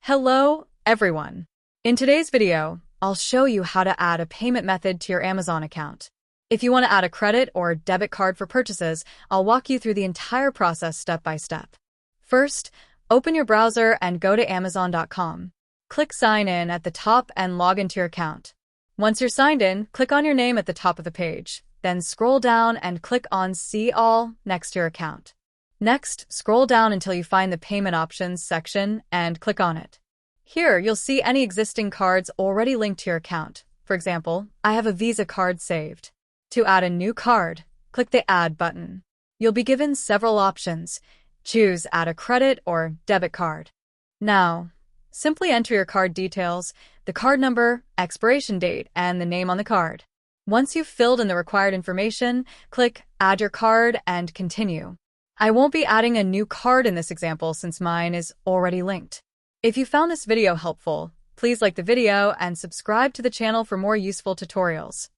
Hello, everyone. In today's video, I'll show you how to add a payment method to your Amazon account. If you want to add a credit or debit card for purchases, I'll walk you through the entire process step by step. First, open your browser and go to Amazon.com. Click Sign In at the top and log into your account. Once you're signed in, click on your name at the top of the page. Then scroll down and click on See All next to your account. Next, scroll down until you find the Payment Options section and click on it. Here, you'll see any existing cards already linked to your account. For example, I have a Visa card saved. To add a new card, click the Add button. You'll be given several options. Choose Add a credit or debit card. Now, simply enter your card details, the card number, expiration date, and the name on the card. Once you've filled in the required information, click Add your card and continue. I won't be adding a new card in this example since mine is already linked. If you found this video helpful, please like the video and subscribe to the channel for more useful tutorials.